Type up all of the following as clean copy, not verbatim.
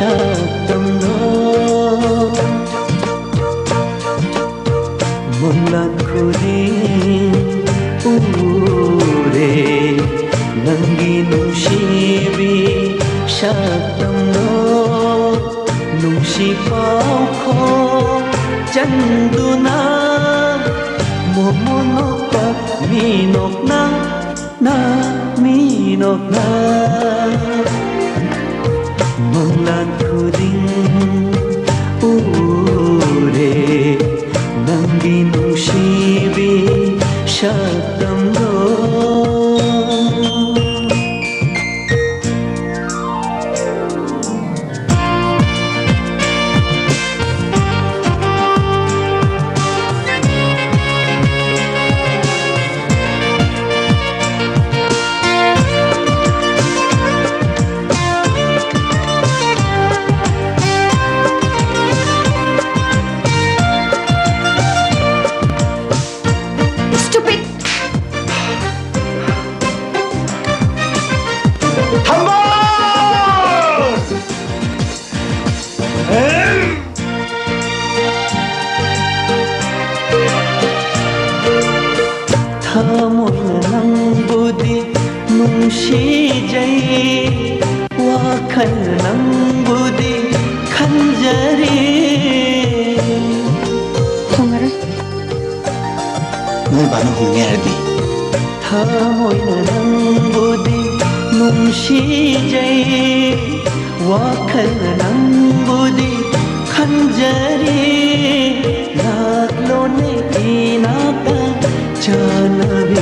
ꯁꯛꯇꯝꯗꯣ ꯃꯪꯂꯥꯟ ꯈꯨꯗꯤꯡ ꯎꯔꯦ ꯅꯪꯒꯤ ꯅꯨꯡꯁꯤꯕꯤ ꯁꯛꯇꯝꯗꯣ ꯅꯨꯡꯁꯤ ꯄꯥꯎꯈꯣꯡ ꯆꯟꯗꯨꯅ 모모노빠 미녹나 나 미녹나 멍란 푸딩 우레 남긴 우시비 샷담도 타모이는 낭부디 뭉시자이 와칼는 낭부디 간자리 홍아를 너희 많은 홍해야지. 타모이는 낭부디 뭉시자이 와칼는 낭부디 간자리 낙론의 이나가 जानवी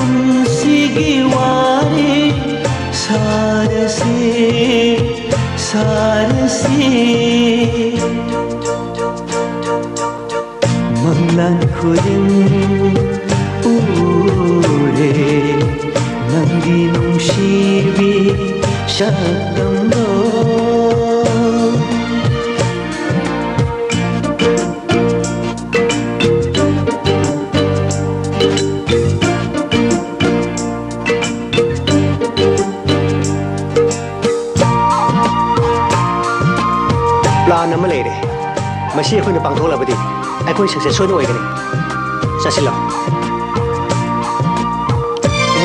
उनसीगी वारी सारसी सारसी मंगलान खुदिं उरे नंगी नुंशीबी शब्दंदो प्लान अमा लेरे मसी अखोइना पांथोलबदि अखोइ सक्सेस सोइना ओइगनि चसिलो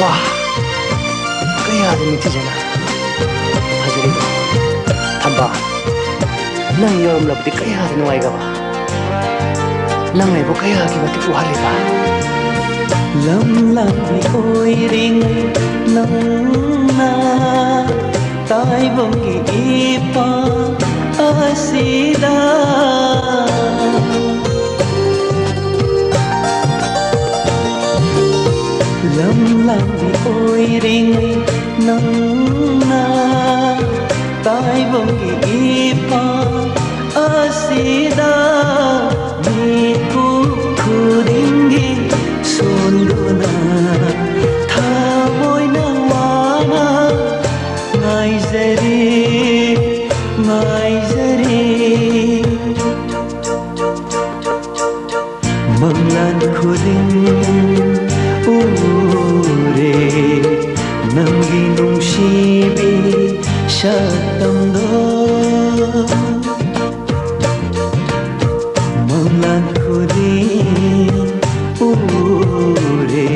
वाह कया मिथि जना हजरी थम्बा नंग योरम लबदि कया नुवाइगबा नंग आइबो कया कि मति उहालिबा लम लामी ओइरिङ नंगना ताइबंगी इपा asida lam lambi oiring nangna tai bongi ipa asida miku kudingi sonduna thamoina wana ngaizari मंगलान खुदिं उरे नंगी नुंशीबी शब्दंदो मंगलान खुदिं उरे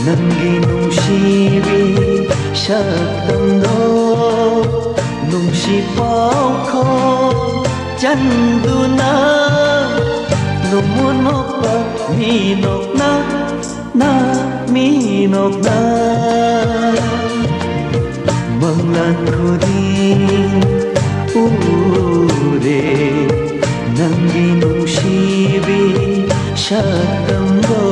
नंगी नुंशीबी शब्दंदो नुंशी पाउखो चंदुना Numunokpa minokna na minokna Manglan khuding ure Nanggi nungshibi shakam go